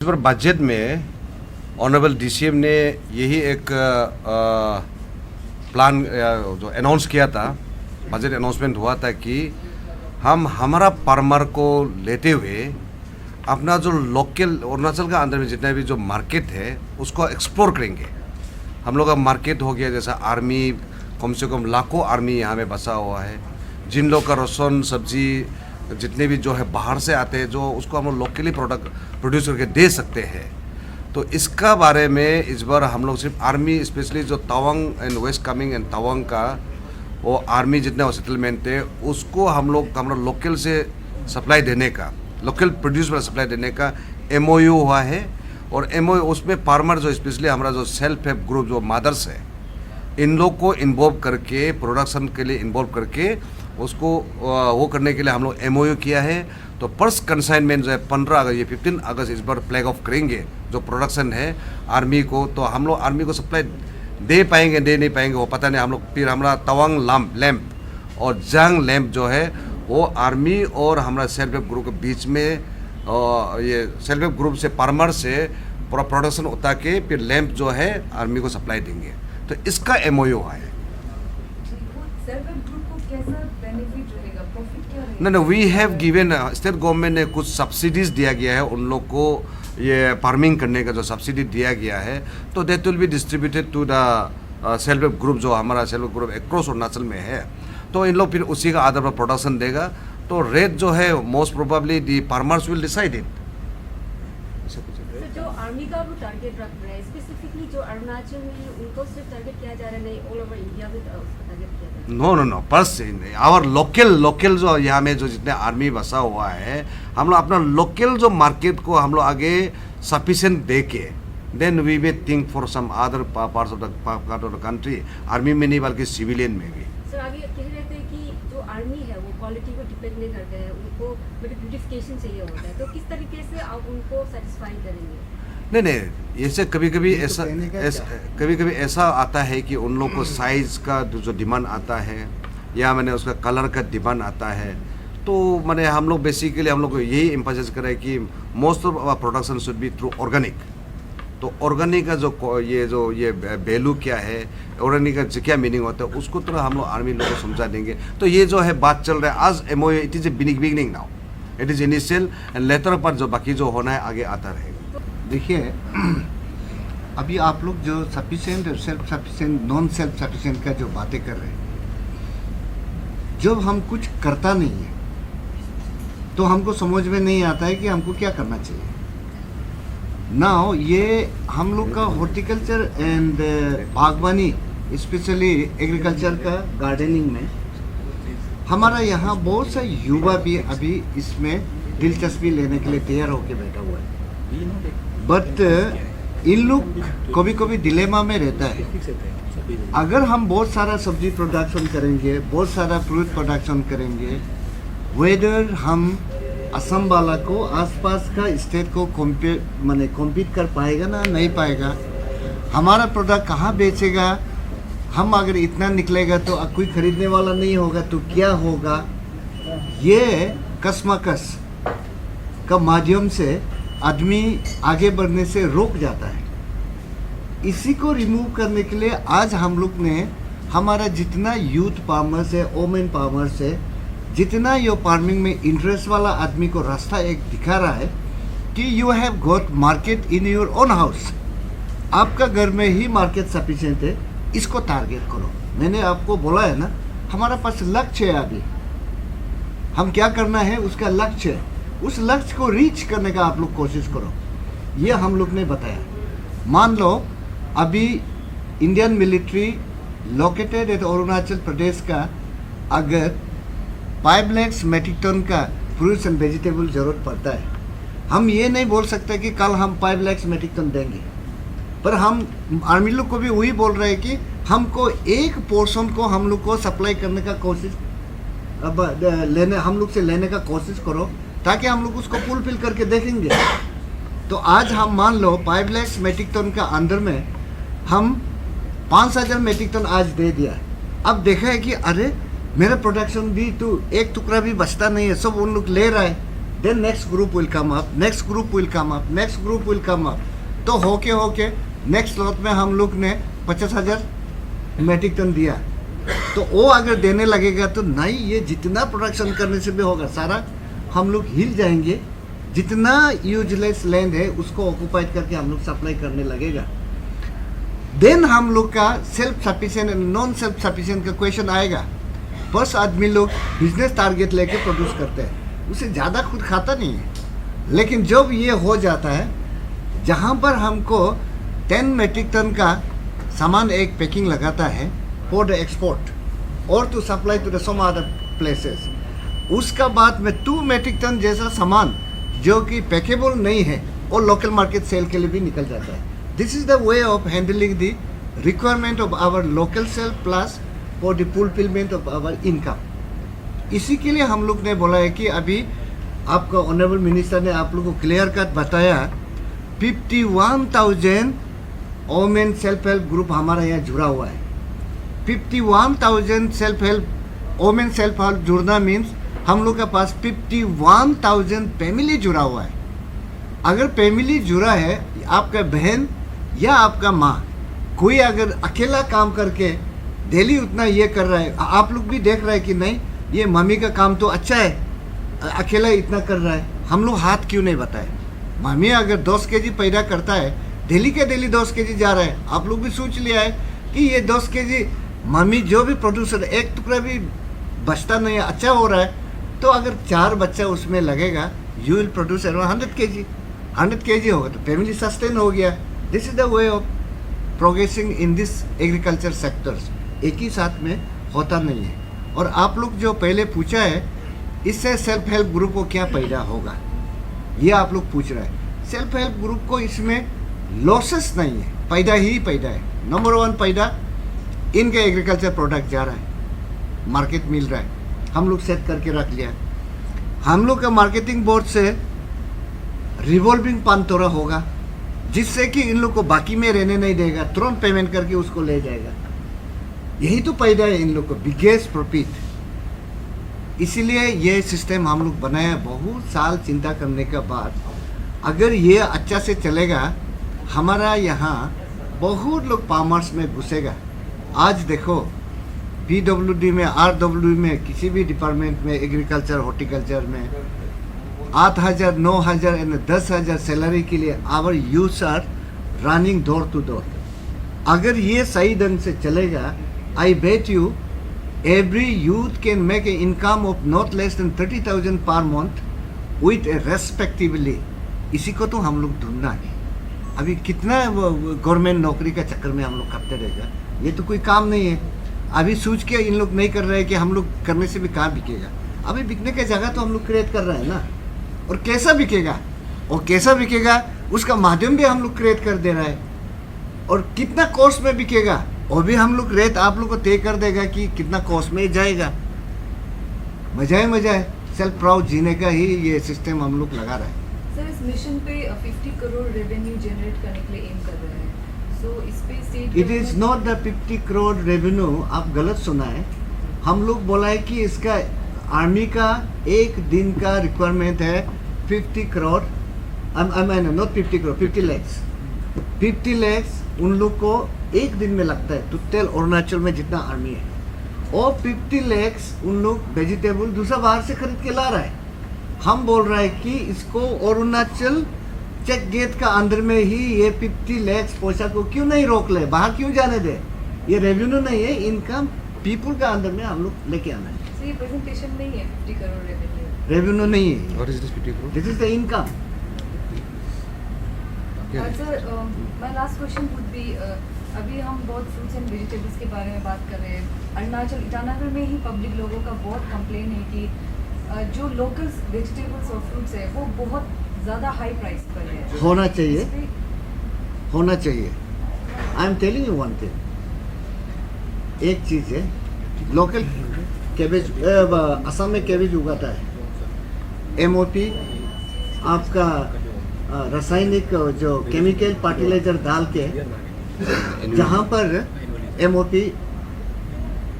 इस बार बजट में honourable DCM ने यही एक प्लान जो अनाउंस किया था, बजट अनाउंसमेंट हुआ था कि हम हमारा फार्मर को लेते हुए अपना जो लोकल अरुणाचल का अंदर में जितना भी जो मार्केट है उसको एक्सप्लोर करेंगे। हम लोग का मार्केट हो गया जैसा आर्मी, कम से कम लाखों आर्मी यहाँ में बसा हुआ है। जिन लोग का रसोन सब्जी जितने भी जो है बाहर से आते हैं, जो उसको हम लोग लोकली प्रोड्यूस करके दे सकते हैं। तो इसका बारे में इस बार हम लोग सिर्फ आर्मी, स्पेशली जो Tawang and West Kameng and Tawang का वो आर्मी जितना सेटलमेंट है उसको हम लोग लोकल से सप्लाई देने का, लोकल प्रोड्यूस वाला सप्लाई देने का एमओयू हुआ है। और एमओयू उसमें फार्मर जो स्पेशली हमारा जो सेल्फ हेल्प ग्रुप जो मदर्स है, इन लोग को इन्वॉल्व करके प्रोडक्शन के लिए इन्वॉल्व करके उसको वो करने के लिए हम लोग एमओयू किया है। तो फर्स्ट कंसाइनमेंट जो है 15 अगस्त, ये 15 अगस्त इस बार फ्लैग ऑफ करेंगे जो प्रोडक्शन है आर्मी को। तो हम लोग आर्मी को सप्लाई दे पाएंगे दे नहीं पाएंगे वो पता नहीं। हम लोग फिर हमारा तवांग लैम्प और जंग लैम्प जो है वो आर्मी और हमारा सेल्फ हेल्प ग्रुप के बीच में ये सेल्फ हेल्प ग्रुप से फार्मर से पूरा प्रोडक्शन उतार के फिर लैम्प जो है आर्मी को सप्लाई देंगे। तो इसका एमओयू है। नहीं, we have given, state government ने कुछ सब्सिडीज दिया गया है उन लोग को, ये फार्मिंग करने का जो सब्सिडी दिया गया है। तो that will be distributed to the self help group जो हमारा self help group across Arunachal में है। तो इन लोग फिर उसी का आधार पर प्रोडक्शन देगा। तो रेट जो है most probably the farmers will decide it. जो आर्मी का वो टारगेट रख रहा है स्पेसिफिकली जो अरुणाचल में उनको सिर्फ टारगेट किया जा रहा है, नहीं ऑल ओवर इंडिया में टारगेट किया जा रहा है? नो पर्स आवर लोकल जो यहाँ में जो जितने आर्मी बसा हुआ है, हम लोग अपना लोकल जो मार्केट को हम लोग आगे सफिशिएंट दे के then we will think for some other parts of the country. Army में नहीं बल्कि सिविलियन में भी। सर अभी कह रहे थे कि जो आर्मी है वो क्वालिटी को डिपेंड नहीं करते हैं, उनको ब्यूटिफिकेशन चाहिए होता है। तो किस तरीके से आप उनको सेटिस्फाई करेंगे? नहीं, ऐसे कभी कभी ऐसा आता है कि उन लोग को साइज का जो डिमांड आता है या मैंने उसका कलर का डिमांड आता है। तो मैंने हम लोग बेसिकली हम लोग को यही एम्फसाइज करा है कि most of our production should be through organic. तो ऑर्गेनिक का जो ये वैल्यू क्या है, ऑर्गेनिक का क्या मीनिंग होता है, उसको तो हम लोग आर्मी लोगों को समझा देंगे। तो ये जो है बात चल रहा है आज MOU, it is a beginning now, it is initial and later पर जो बाकी जो होना है आगे आता रहेगा। देखिए, अभी आप लोग जो सफिशिएंट और self sufficient, non self sufficient का जो बातें कर रहे हैं, जब हम कुछ करता नहीं है तो हमको समझ में नहीं आता है कि हमको क्या करना चाहिए। नाउ ये हम लोग का हॉर्टिकल्चर एंड बागवानी, स्पेशली एग्रीकल्चर का गार्डनिंग में हमारा यहाँ बहुत सा युवा भी अभी इसमें दिलचस्पी लेने के लिए तैयार होकर बैठा हुआ है। बट इन लोग कभी कभी डिलेमा में रहता है। अगर हम बहुत सारा सब्जी प्रोडक्शन करेंगे, बहुत सारा फ्रूट प्रोडक्शन करेंगे, वेदर हम असम वाला को, आसपास का स्टेट को कॉम्पीट कर पाएगा ना, नहीं पाएगा। हमारा प्रोडक्ट कहाँ बेचेगा? हम अगर इतना निकलेगा तो कोई खरीदने वाला नहीं होगा तो क्या होगा? ये कशमकश का माध्यम से आदमी आगे बढ़ने से रोक जाता है। इसी को रिमूव करने के लिए आज हम लोग ने हमारा जितना यूथ फार्मर्स है, वोमेन फार्मर्स है, जितना ये फार्मिंग में इंटरेस्ट वाला आदमी को रास्ता एक दिखा रहा है कि you have got market in your own house. आपका घर में ही मार्केट सफिशिएंट है, इसको टारगेट करो। मैंने आपको बोला है ना, हमारा पास लक्ष्य है। अभी हम क्या करना है उसका लक्ष्य है, उस लक्ष्य को रीच करने का आप लोग कोशिश करो, ये हम लोग ने बताया। मान लो अभी Indian military located at Arunachal Pradesh का अगर 5 लाख मेट्रिक टन का फ्रूट्स एंड वेजिटेबल ज़रूरत पड़ता है, हम ये नहीं बोल सकते कि कल हम 5 लाख मेट्रिक टन देंगे। पर हम आर्मी लोग को भी वही बोल रहे हैं कि हमको एक पोर्शन को हम लोग को सप्लाई करने का कोशिश हम लोग से लेने का कोशिश करो, ताकि हम लोग उसको फुलफिल करके देखेंगे। तो आज हम मान लो 5 लाख मेट्रिक टन का अंदर में हम 5000 मेट्रिक टन आज दे दिया। अब देखा है कि अरे मेरा प्रोडक्शन भी तो एक टुकड़ा भी बचता नहीं है, सब उन लोग ले रहा है। Then next group will come up, next group will come up, next group will come up. तो होके नेक्स्ट लॉट में हम लोग ने 50,000 मेट्रिक टन दिया। तो वो अगर देने लगेगा तो नहीं, ये जितना प्रोडक्शन करने से भी होगा सारा हम लोग हिल जाएंगे। जितना यूजलेस लैंड है उसको ऑक्युपाइड करके हम लोग सप्लाई करने लगेगा। देन हम लोग का self sufficient and non self sufficient का क्वेश्चन आएगा। बस आदमी लोग बिजनेस टारगेट लेके प्रोड्यूस करते हैं, उसे ज़्यादा खुद खाता नहीं है। लेकिन जब ये हो जाता है, जहाँ पर हमको 10 मेट्रिक टन का सामान एक पैकिंग लगाता है फॉर द एक्सपोर्ट और to supply to the some other places, उसका बाद में 2 मेट्रिक टन जैसा सामान जो कि पैकेबल नहीं है और लोकल मार्केट सेल के लिए भी निकल जाता है। This is the way of handling the requirement of our local sale plus for the fulfilment of our income. इसी के लिए हम लोग ने बोला है कि अभी आपका ऑनरेबल मिनिस्टर ने आप लोग को क्लियर कट बताया 51,000 वोमेन सेल्फ हेल्प ग्रुप हमारा यहाँ जुड़ा हुआ है। 51,000 self help women self help जुड़ना मीन्स हम लोग के पास 51,000 फैमिली जुड़ा हुआ है। अगर फैमिली जुड़ा है, आपका बहन या आपका माँ कोई अगर अकेला काम करके डेली उतना ये कर रहा है, आप लोग भी देख रहे हैं कि नहीं ये मम्मी का काम तो अच्छा है, अकेला इतना कर रहा है, हम लोग हाथ क्यों नहीं बताए। मम्मी अगर 10 केजी पैदा करता है, डेली के डेली 10 केजी जा रहा है, आप लोग भी सोच लिया है कि ये 10 केजी मम्मी जो भी प्रोड्यूसर एक टुकड़ा भी बचता नहीं है, अच्छा हो रहा है, तो अगर 4 बच्चा उसमें लगेगा you will produce around 100 KG होगा तो फैमिली सस्टेन हो गया। This is the way of progressing in this agriculture sectors. एक ही साथ में होता नहीं है। और आप लोग जो पहले पूछा है इससे सेल्फ हेल्प ग्रुप को क्या पैदा होगा, ये आप लोग पूछ रहे हैं। सेल्फ हेल्प ग्रुप को इसमें लॉसेस नहीं है, पैदा ही पैदा है। नंबर 1 पैदा इनके एग्रीकल्चर प्रोडक्ट जा रहा है, मार्केट मिल रहा है, हम लोग सेट करके रख लिया। हम लोग का मार्केटिंग बोर्ड से रिवॉल्विंग पानतोरा होगा जिससे कि इन लोग को बाकी में रहने नहीं देगा, तुरंत पेमेंट करके उसको ले जाएगा। यही तो पैदा है इन लोग को बिगेस्ट प्रॉफिट। इसीलिए ये सिस्टम हम लोग बनाया बहुत साल चिंता करने के बाद। अगर ये अच्छा से चलेगा, हमारा यहाँ बहुत लोग फार्मर्स में घुसेगा। आज देखो PWD में, RWD में, किसी भी डिपार्टमेंट में, एग्रीकल्चर हॉर्टिकल्चर में 8,000, 9,000 एंड 10,000 सैलरी के लिए our youth are running door to door. अगर ये सही ढंग से चलेगा, I bet you every youth can make an income of not less than 30,000 per month with a respectively। इसी को तो हम लोग ढूंढना है। अभी कितना गवर्नमेंट नौकरी का चक्कर में हम लोग खपते रहेगा, ये तो कोई काम नहीं है। अभी सोच के इन लोग नहीं कर रहे हैं कि हम लोग करने से भी कहाँ बिकेगा। अभी बिकने की जगह तो हम लोग क्रिएट कर रहे हैं ना, और कैसा बिकेगा, और कैसा बिकेगा उसका माध्यम भी हम लोग क्रिएट कर दे रहा है, और कितना कॉस्ट में बिकेगा और भी हम लोग रेट आप लोग को तय कर देगा कि कितना कॉस्ट में जाएगा। मजा है सेल्फ प्राउड जीने का ही ये सिस्टम हम लोग लगा रहे हैं। सर, इस मिशन पे 50 करोड़ रेवेन्यू जनरेट करने के लिए एम कर रहे हैं, सो इस पे state it is not the 50 crore revenue, आप गलत सुना है। हम लोग बोला है कि इसका आर्मी का एक दिन का रिक्वायरमेंट है 50 करोड़, नॉट 50 करोड़, 50 लैक्स। 50 लैक्स उन लोग को एक दिन में लगता है टोटल अरुणाचल में जितना आर्मी है, और 50 लैक्स उन लोग वेजिटेबल दूसरा बाहर से खरीद के ला रहा है। हम बोल रहे हैं कि इसको अरुणाचल चेक गेट का अंदर में ही ये 50 लैक्स पैसा को क्यों नहीं रोक ले, बाहर क्यों जाने दे। ये रेवेन्यू नहीं है, इनकम पीपुल का अंदर में हम लोग लेके आना है। सर, ये प्रेजेंटेशन नहीं है 50 करोड़ रेवेन्यू, रेवेन्यू नहीं है, What is this 50 crore? This is the income. और sir my last question would be, अभी हम बहुत फ्रूट्स एंड वेजिटेबल्स के बारे में बात कर रहे हैं। अरुणाचल ईटानगर में ही पब्लिक लोगों का बहुत कंप्लेन है कि जो लोकल वेजिटेबल्स और फ्रूट्स है वो बहुत ज़्यादा हाई प्राइस पर है। होना चाहिए, होना चाहिए। आई am telling you one thing, एक चीज़ है, लोकल कैबेज असम में कैबेज उगाता है, MOP आपका रासायनिक जो केमिकल फर्टिलाइजर डाल के, जहाँ पर MOP,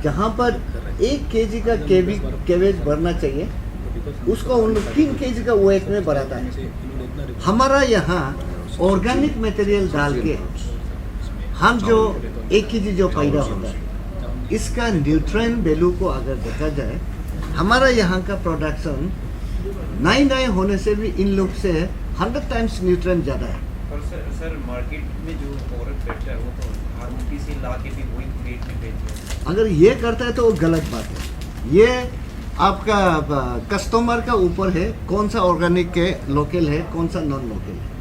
जहाँ पर 1 kg का कैबेज भरना चाहिए उसको उन 3 केजी का वेट में बढ़ाता है। हमारा यहाँ ऑर्गेनिक मटेरियल डाल के हम जो 1 केजी जो पैदा होता है, इसका न्यूट्रिएंट वैल्यू को अगर देखा जाए, हमारा यहाँ का प्रोडक्शन 9 होने से भी इन लोग से 100 टाइम्स न्यूट्रिएंट ज़्यादा है। और सर मार्केट में जो औरत बैठता है वो तो हारमोटी से ला के भी वही रेट में बेचते हैं। अगर ये करता है तो वो गलत बात है। ये आपका कस्टमर का ऊपर है, कौन सा ऑर्गेनिक है, लोकल है, कौन सा नॉन लोकल है।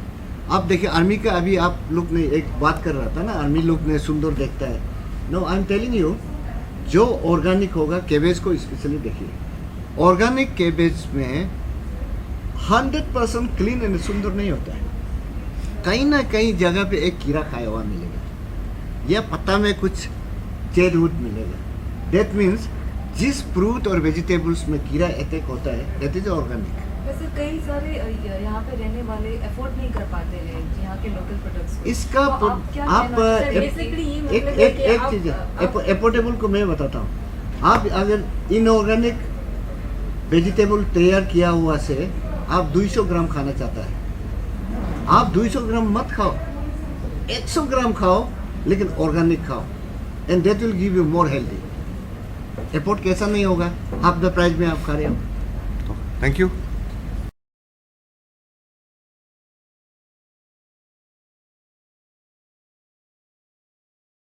आप देखिए आर्मी का, अभी आप लोग ने एक बात कर रहा था ना, आर्मी लोग ने सुंदर देखता है। No, I am telling you, जो ऑर्गेनिक होगा, कैबेज को स्पेशली देखिए, ऑर्गेनिक कैबेज में 100% क्लीन एंड सुंदर नहीं होता है। कहीं ना कहीं जगह पे एक कीड़ा खाया हुआ मिलेगा या पत्ता में कुछ जेड रूट मिलेगा। दैट मीन्स जिस फ्रूट और वेजिटेबल्स में कीड़ा अटैक होता है, दैट इज ऑर्गेनिक। वैसे कई सारे यहाँ पे रहने वाले अफोर्ड नहीं कर पाते हैं यहाँ के लोकल प्रोडक्ट्स को। इसका तो आप क्या आप कहना चाहते हैं? बेसिकली ये एक मतलब है एक कि एक आप- चीज आप- है, एपोर्टेबल को मैं बताता हूँ। आप अगर इनऑर्गेनिक वेजिटेबल तैयार किया हुआ से आप 200 ग्राम खाना चाहता है, आप 200 ग्राम मत खाओ, 100 ग्राम खाओ, लेकिन ऑर्गेनिक खाओ, and that will give you more healthy. एपोर्ट कैसा नहीं होगा, हाफ द प्राइस में आप खा रहे हो। Thank you.